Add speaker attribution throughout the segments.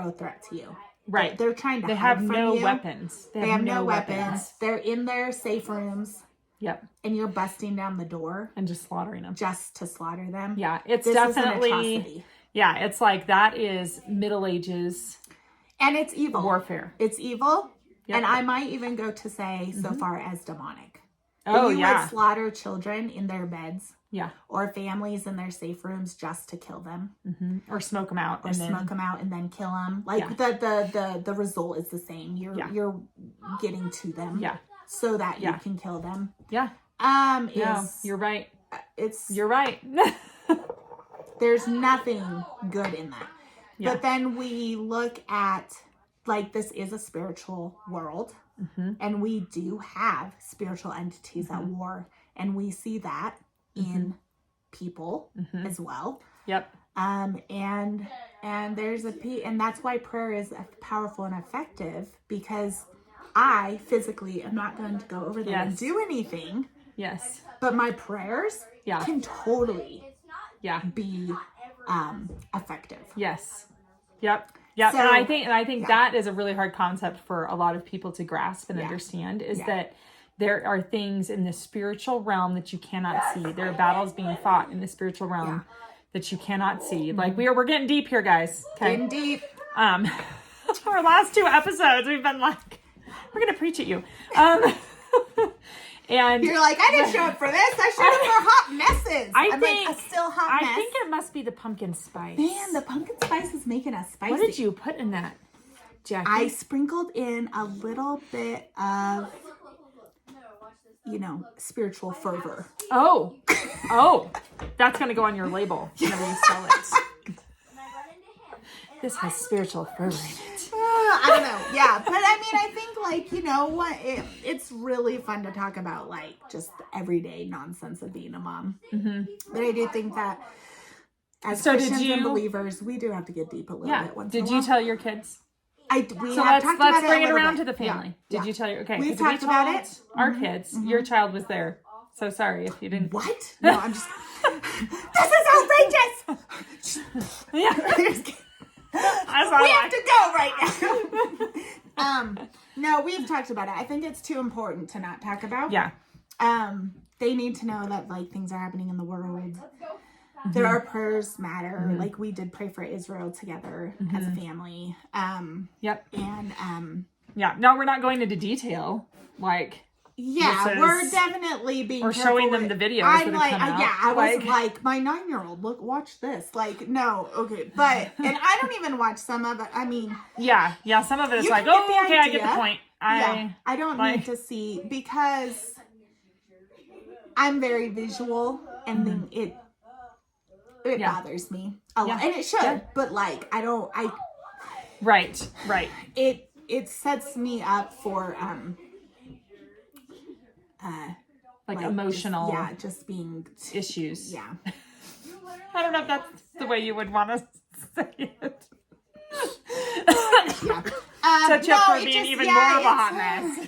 Speaker 1: no threat to you.
Speaker 2: Right.
Speaker 1: They're trying to
Speaker 2: They
Speaker 1: hide
Speaker 2: have
Speaker 1: from
Speaker 2: no
Speaker 1: you.
Speaker 2: weapons.
Speaker 1: They have no weapons. They're in their safe rooms.
Speaker 2: Yep.
Speaker 1: And you're busting down the door.
Speaker 2: And just slaughtering them.
Speaker 1: Just to slaughter them.
Speaker 2: Yeah. It's
Speaker 1: this
Speaker 2: definitely,
Speaker 1: is an atrocity.
Speaker 2: Yeah. It's like, that is Middle Ages.
Speaker 1: And it's evil.
Speaker 2: Warfare.
Speaker 1: It's evil.
Speaker 2: Yep.
Speaker 1: And I might even go to say so far as demonic.
Speaker 2: Oh,
Speaker 1: you
Speaker 2: yeah.
Speaker 1: would slaughter children in their beds.
Speaker 2: Yeah.
Speaker 1: Or families in their safe rooms just to kill them.
Speaker 2: Or smoke them out.
Speaker 1: Or smoke them out and then kill them. Like the result is the same. You're getting to them.
Speaker 2: Yeah.
Speaker 1: So that you can kill them.
Speaker 2: Yeah. You're right. You're right.
Speaker 1: There's nothing good in that.
Speaker 2: Yeah.
Speaker 1: But then we look at, like, this is a spiritual world. And we do have spiritual entities at war. And we see that in people as well.
Speaker 2: Yep.
Speaker 1: And there's and that's why prayer is powerful and effective, because I physically am not going to go over there and do anything.
Speaker 2: Yes.
Speaker 1: But my prayers can totally be effective.
Speaker 2: Yes. Yep. Yep.
Speaker 1: So,
Speaker 2: and I think that is a really hard concept for a lot of people to grasp and understand, is that there are things in the spiritual realm that you cannot see. There are battles being fought in the spiritual realm that you cannot see. Like, we're getting deep here, guys. Okay?
Speaker 1: Getting deep.
Speaker 2: Our last 2 episodes, we've been like, we're going to preach at you. And
Speaker 1: you're like, I didn't show up for this. I showed up for hot messes.
Speaker 2: I'm like,
Speaker 1: a still hot mess.
Speaker 2: I think it must be the pumpkin spice.
Speaker 1: Man, the pumpkin spice is making us spicy.
Speaker 2: What did you put in that, Jacqi?
Speaker 1: I sprinkled in a little bit of, spiritual fervor.
Speaker 2: Oh, that's going to go on your label whenever you sell it. This has spiritual fervor in it.
Speaker 1: I don't know. Yeah. But I mean, I think, like, you know what? It's really fun to talk about, like, just the everyday nonsense of being a mom. But I do think that as Christians and believers, we do have to get deep a little bit once in a while.
Speaker 2: Did you tell your kids?
Speaker 1: Let's
Speaker 2: bring it around to the family. Did you tell your, okay.
Speaker 1: We've talked about it.
Speaker 2: Our kids, your child was there. So sorry if you didn't.
Speaker 1: What? No, I'm just, this is outrageous.
Speaker 2: Yeah.
Speaker 1: We have to go right now. No, we've talked about it. I think it's too important to not talk about.
Speaker 2: Yeah.
Speaker 1: They need to know that, like, things are happening in the world. There are prayers matter. Like, we did pray for Israel together as a family.
Speaker 2: Yep.
Speaker 1: And
Speaker 2: no, we're not going into detail. Like,
Speaker 1: we're definitely being.
Speaker 2: We're showing them the videos.
Speaker 1: I'm like, I was like, my 9-year-old, look, watch this. Like, no, okay, but and I don't even watch some of it. I mean,
Speaker 2: some of it is like, oh, okay, I get the point.
Speaker 1: I don't need to see, because I'm very visual, and then it bothers me a lot, and it should, but like,
Speaker 2: right.
Speaker 1: It sets me up for
Speaker 2: like emotional,
Speaker 1: just being
Speaker 2: issues.
Speaker 1: Yeah.
Speaker 2: I don't know if that's the way you would want to say it. Set you up for being even more of a hot mess.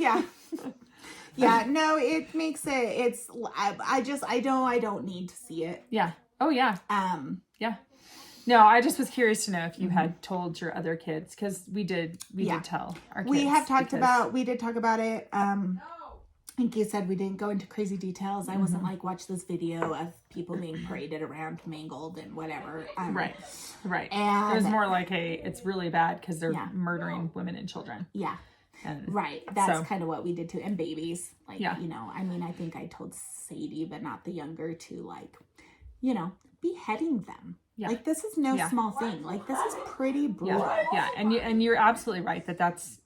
Speaker 1: Yeah. No, it makes it. I don't need to see it.
Speaker 2: Yeah. Oh yeah. Yeah. No, I just was curious to know if you had told your other kids, because we did tell our kids.
Speaker 1: We did talk about it. I think you said we didn't go into crazy details. I wasn't like, watch this video of people being paraded around, mangled, and whatever. Right.
Speaker 2: And it was more like, hey, it's really bad because they're murdering women and children. Yeah. And
Speaker 1: That's kind of what we did too. And babies. Like, I mean, I think I told Sadie, but not the younger, to, like, beheading them. Yeah. Like, this is no small thing. Like, this is pretty brutal.
Speaker 2: Yeah. And you're absolutely right that's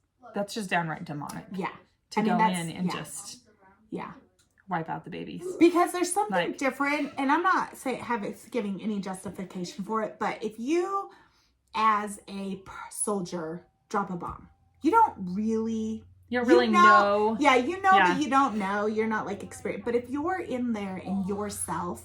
Speaker 2: just downright demonic. Yeah. To go in and just wipe out the babies.
Speaker 1: Because there's something different, and I'm not giving any justification for it, but if you, as a soldier, drop a bomb, you don't really know. Yeah, but you don't know. You're not, like, experienced. But if you're in there and yourself,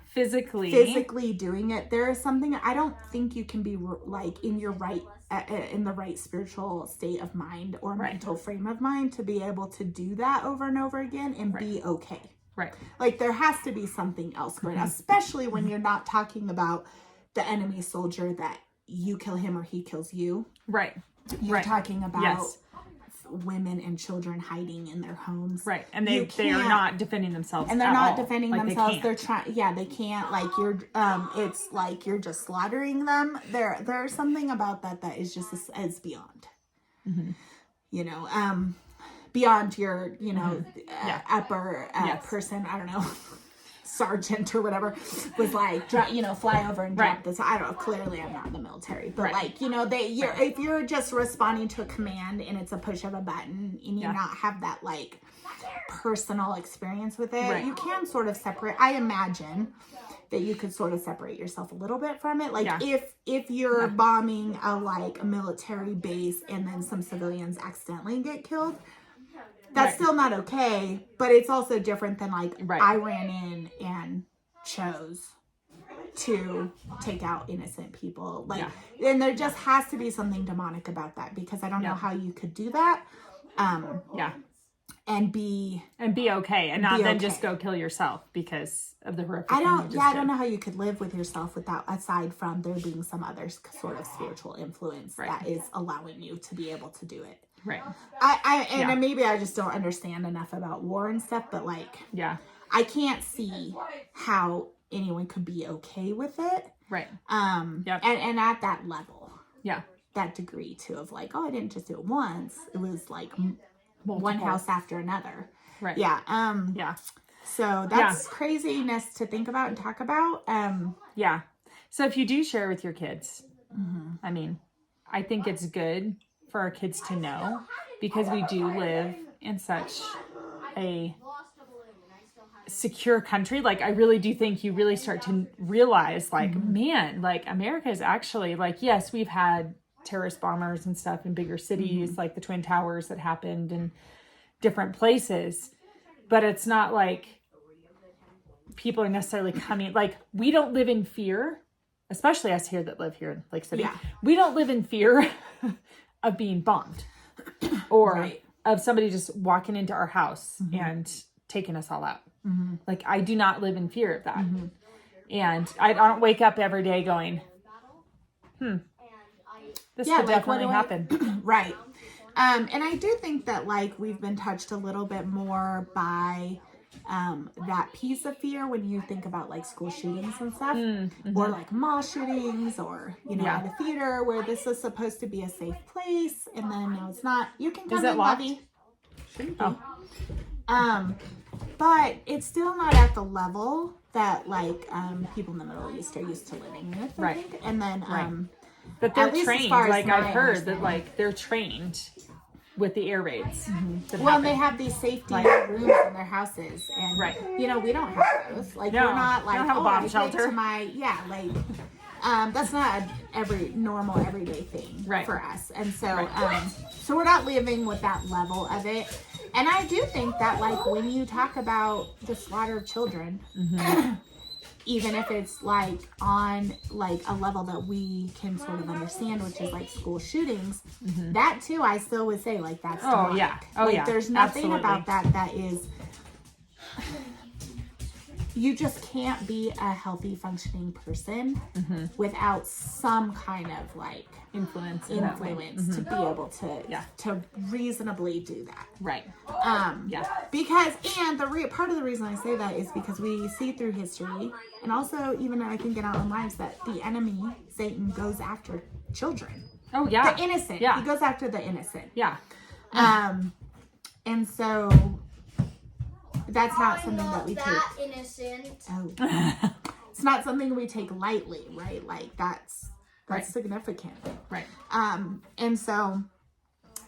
Speaker 1: physically doing it, there is something, I don't think you can be, like, in your right, in the right spiritual state of mind or mental frame of mind to be able to do that over and over again and be okay. Right. Like, there has to be something else going on, especially when you're not talking about the enemy soldier that you kill him or he kills you.
Speaker 2: Right.
Speaker 1: You're talking about
Speaker 2: yes.
Speaker 1: women and children hiding in their homes.
Speaker 2: Right. And they are not defending themselves.
Speaker 1: And they're not
Speaker 2: all.
Speaker 1: defending themselves. They're trying, they can't, like, you're, it's like you're just slaughtering them. There's something about that is just is beyond, you know, beyond your, you know, upper person, I don't know, sergeant or whatever, was like, you know, fly over and drop this. I don't know, clearly I'm not in the military, but like, you know, if you're just responding to a command and it's a push of a button and you not have that like personal experience with it, you can sort of separate. I imagine that you could sort of separate yourself a little bit from it. Like if you're bombing a military base and then some civilians accidentally get killed, that's still not okay, but it's also different than like I ran in and chose to take out innocent people. Like, and there just has to be something demonic about that, because I don't know how you could do that. And be
Speaker 2: okay, and not then just go kill yourself because of the horrific.
Speaker 1: I don't know how you could live with yourself without, aside from there being some other sort of spiritual influence that is allowing you to be able to do it.
Speaker 2: Right.
Speaker 1: And maybe I just don't understand enough about war and stuff, but like, I can't see how anyone could be okay with it.
Speaker 2: Right.
Speaker 1: And at that level.
Speaker 2: Yeah.
Speaker 1: That degree too, of like, oh, I didn't just do it once. It was like multiple. One house after another.
Speaker 2: Right.
Speaker 1: Yeah. So that's craziness to think about and talk about.
Speaker 2: Yeah. So if you do share with your kids, I mean, I think it's good for our kids to know, because we do live in such a secure country. Like, I really do think you really start to realize, like, man, like, America is actually, like, yes, we've had terrorist bombers and stuff in bigger cities, like the Twin Towers that happened in different places, but it's not like people are necessarily coming, like, we don't live in fear, especially us here that live here in Lake City. We don't live in fear of being bombed or of somebody just walking into our house and taking us all out. Like, I do not live in fear of that. And I don't wake up every day going, this could definitely happen.
Speaker 1: Right. And I do think that, like, we've been touched a little bit more by that piece of fear when you think about, like, school shootings and stuff, or like mall shootings, or, you know, at a theater where this is supposed to be a safe place, and then no, it's not. You can come in, Lovey. Shouldn't be. But it's still not at the level that, like, people in the Middle East are used to living with, I think. And then
Speaker 2: but they're trained, like, I've heard that, like, they're trained with the air raids.
Speaker 1: Well, they have these safety rooms in their houses, and you know, we don't have those. Like, we're not like,
Speaker 2: don't have a bomb shelter.
Speaker 1: That's not normal everyday thing for us, and so so we're not living with that level of it. And I do think that, like, when you talk about the slaughter of children, even if it's like on like a level that we can sort of understand, which is like school shootings, that too, I still would say, like, that's demonic. There's nothing about that is, you just can't be a healthy functioning person without some kind of like influence to be able to reasonably do that. Because, and part of the reason I say that is because we see through history, and also even I think in our own lives, that the enemy, Satan, goes after children. The innocent. He goes after the innocent. And so that's not something that we take innocent. It's not something we take lightly, right? Like, that's significant. And so,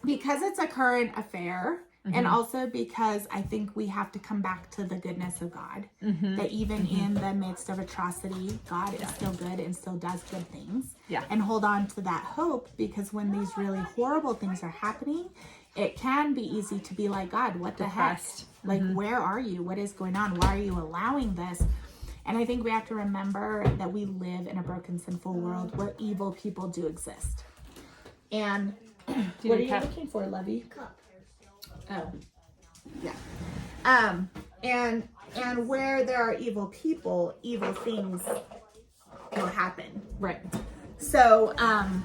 Speaker 1: because it's a current affair, and also because I think we have to come back to the goodness of God, that even in the midst of atrocity, God is still good and still does good things, and hold on to that hope, because when these really horrible things are happening, it can be easy to be like, God, what the heck? Like, where are you? What is going on? Why are you allowing this? And I think we have to remember that we live in a broken, sinful world where evil people do exist. And what are you looking for, Lovey? Cup. Oh, yeah. And where there are evil people, evil things will happen. So,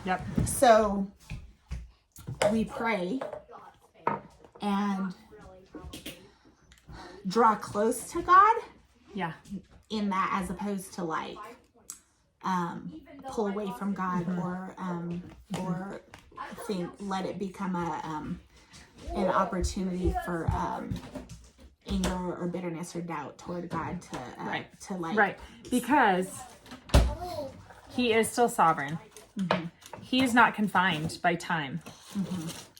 Speaker 2: Yep.
Speaker 1: so we pray and draw close to God.
Speaker 2: Yeah.
Speaker 1: In that, as opposed to like pull away from God, or let it become an opportunity for anger or bitterness or doubt toward God
Speaker 2: right, because he is still sovereign. He is not confined by time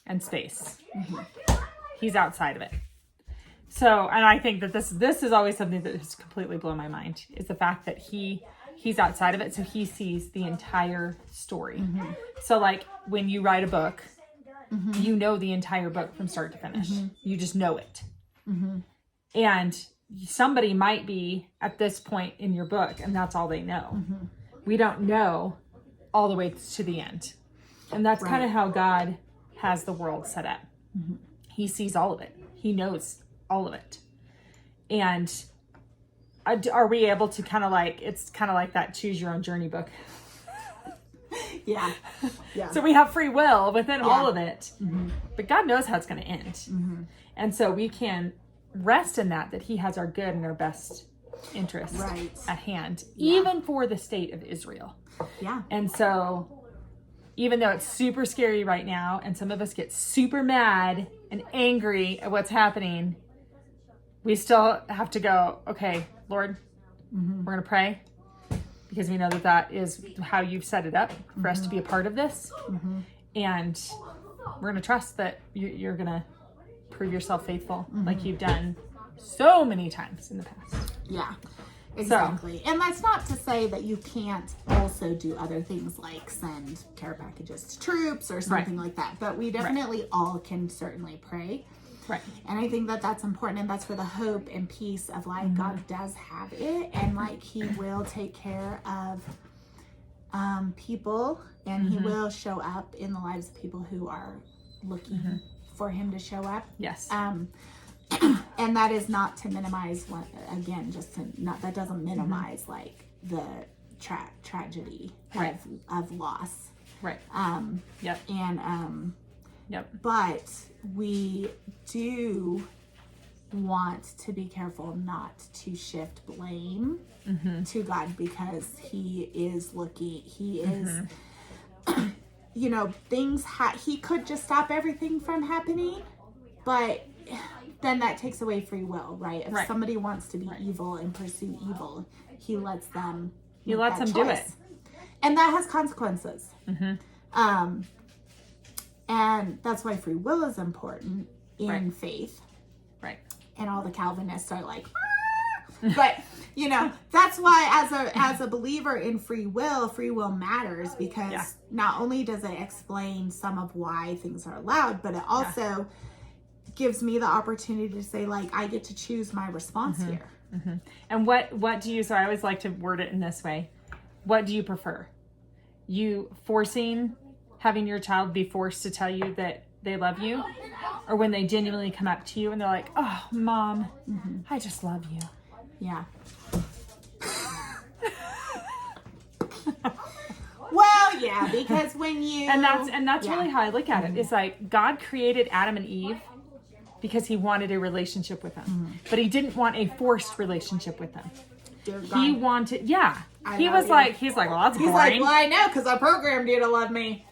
Speaker 2: and space. He's outside of it. So, and I think that this is always something that has completely blown my mind, is the fact that he's outside of it, so he sees the entire story. So like when you write a book, you know the entire book from start to finish. You just know it. And somebody might be at this point in your book and that's all they know. We don't know all the way to the end. And that's kind of how God has the world set up. He sees all of it. He knows all of it. And are we able to kind of like, it's kind of like that choose your own journey book.
Speaker 1: Yeah.
Speaker 2: So we have free will within all of it, but God knows how it's going to end. And so we can rest in that he has our good and our best interest at hand, even for the state of Israel.
Speaker 1: Yeah.
Speaker 2: And so even though it's super scary right now, and some of us get super mad and angry at what's happening, we still have to go, okay, Lord, we're going to pray, because we know that is how you've set it up for us to be a part of this. And we're going to trust that you're going to prove yourself faithful, like you've done so many times in the past.
Speaker 1: Yeah, exactly. So, and that's not to say that you can't also do other things like send care packages to troops or something like that. But we definitely all can certainly pray.
Speaker 2: Right.
Speaker 1: And I think that that's important, and that's for the hope and peace of like God does have it, and like he will take care of people, and he will show up in the lives of people who are looking for him to show up.
Speaker 2: Yes.
Speaker 1: And that is not to minimize that doesn't minimize like the tragedy of loss.
Speaker 2: Right.
Speaker 1: Yep. And
Speaker 2: yep.
Speaker 1: But we do want to be careful not to shift blame to God, because he is looking, he is, you know, he could just stop everything from happening, but then that takes away free will, right? If somebody wants to be evil and pursue evil, he lets them
Speaker 2: do it.
Speaker 1: And that has consequences. And that's why free will is important in faith. Right. And all the Calvinists are like, but you know, that's why as a believer in free will matters, because not only does it explain some of why things are allowed, but it also gives me the opportunity to say, like, I get to choose my response here.
Speaker 2: And what do you, so I always like to word it in this way. What do you prefer? You having your child be forced to tell you that they love you, or when they genuinely come up to you and they're like, oh, Mom, I just love you.
Speaker 1: Yeah. Well, yeah, because when you...
Speaker 2: And that's really how I look at it. It's like God created Adam and Eve because he wanted a relationship with them. But he didn't want a forced relationship with them. He wanted, he's like, well, that's boring.
Speaker 1: He's like, well, I know, because I programmed you to love me.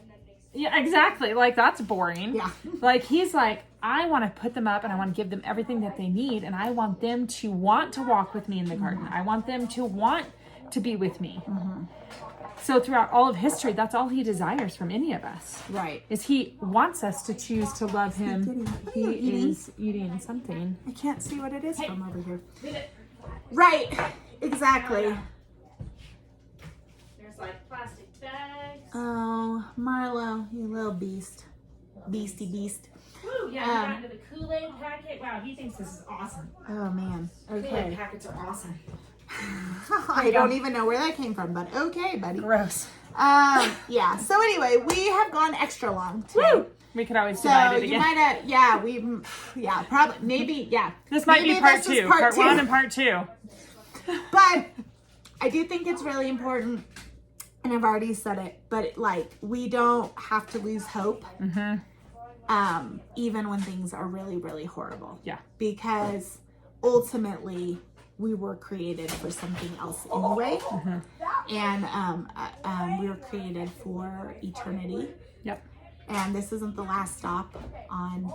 Speaker 2: Yeah, exactly. Like, that's boring.
Speaker 1: Yeah.
Speaker 2: Like, he's like, I want to put them up and I want to give them everything that they need. And I want them to want to walk with me in the garden. I want them to want to be with me. So throughout all of history, that's all he desires from any of us.
Speaker 1: Right.
Speaker 2: Is he wants us to choose to love him. He is eating something.
Speaker 1: I can't see what it is from over here. Right. Exactly.
Speaker 2: There's like plastic bags.
Speaker 1: Oh, Marlo, you little beast. Beastie beast.
Speaker 2: Woo, yeah, we got into the Kool-Aid packet. Wow, he thinks this is awesome.
Speaker 1: Oh, man. Okay.
Speaker 2: Kool-Aid packets are awesome.
Speaker 1: I don't even know where that came from, but okay, buddy.
Speaker 2: Gross.
Speaker 1: Yeah. So anyway, we have gone extra long today.
Speaker 2: Woo! We could always divide it again.
Speaker 1: You might have, probably, maybe,
Speaker 2: This might be part two. Part one and part two.
Speaker 1: But I do think it's really important and I've already said it, but like, we don't have to lose hope. Even when things are really, really horrible.
Speaker 2: Yeah.
Speaker 1: Because ultimately we were created for something else anyway. And we were created for eternity.
Speaker 2: Yep.
Speaker 1: And this isn't the last stop on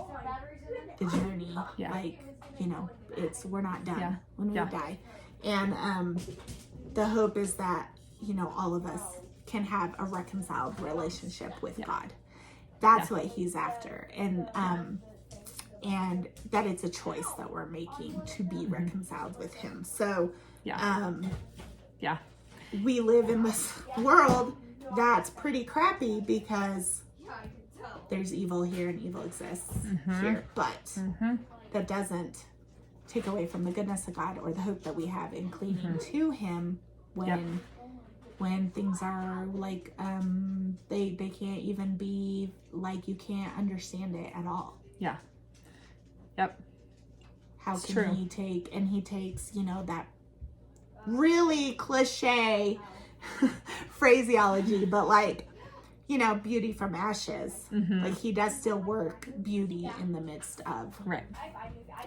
Speaker 1: the journey.
Speaker 2: Yeah.
Speaker 1: Like, you know, we're not done when we
Speaker 2: Yeah.
Speaker 1: die. And the hope is that, you know, all of us can have a reconciled relationship with God. That's what he's after. And that it's a choice that we're making to be reconciled with him. So, we live in this world that's pretty crappy because there's evil here and evil exists here. But that doesn't take away from the goodness of God or the hope that we have in clinging to him when things are like, they can't even be like, you can't understand it at all.
Speaker 2: Yeah. Yep.
Speaker 1: How can he take, and he takes, you know, that really cliche phraseology, but like, you know, beauty from ashes. Like, he does still work beauty in the midst of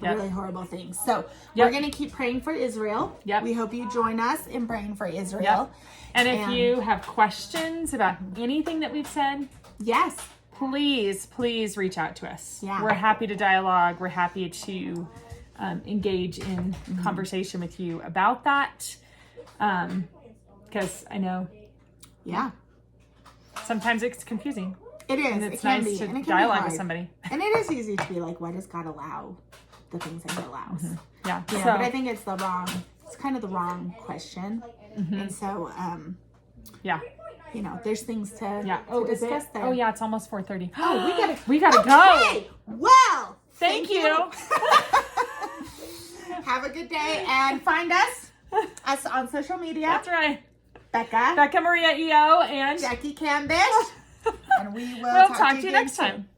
Speaker 1: really horrible things. So we're going to keep praying for Israel. We hope you join us in praying for Israel.
Speaker 2: And if you have questions about anything that we've said, please reach out to us. We're happy to dialogue. We're happy to engage in conversation with you about that. Because I know sometimes it's confusing.
Speaker 1: It is.
Speaker 2: And it's nice to dialogue with somebody.
Speaker 1: And it is easy to be like, why does God allow the things that he allows?
Speaker 2: So,
Speaker 1: but I think it's kind of the wrong question. And so, you know, there's things to discuss there.
Speaker 2: Oh yeah, it's almost 4:30.
Speaker 1: Oh,
Speaker 2: we gotta go.
Speaker 1: Well,
Speaker 2: thank you.
Speaker 1: Have a good day and find us on social media.
Speaker 2: That's right.
Speaker 1: Becca
Speaker 2: Maria EO and
Speaker 1: Jacqui and Becca. And we will
Speaker 2: talk to you next time.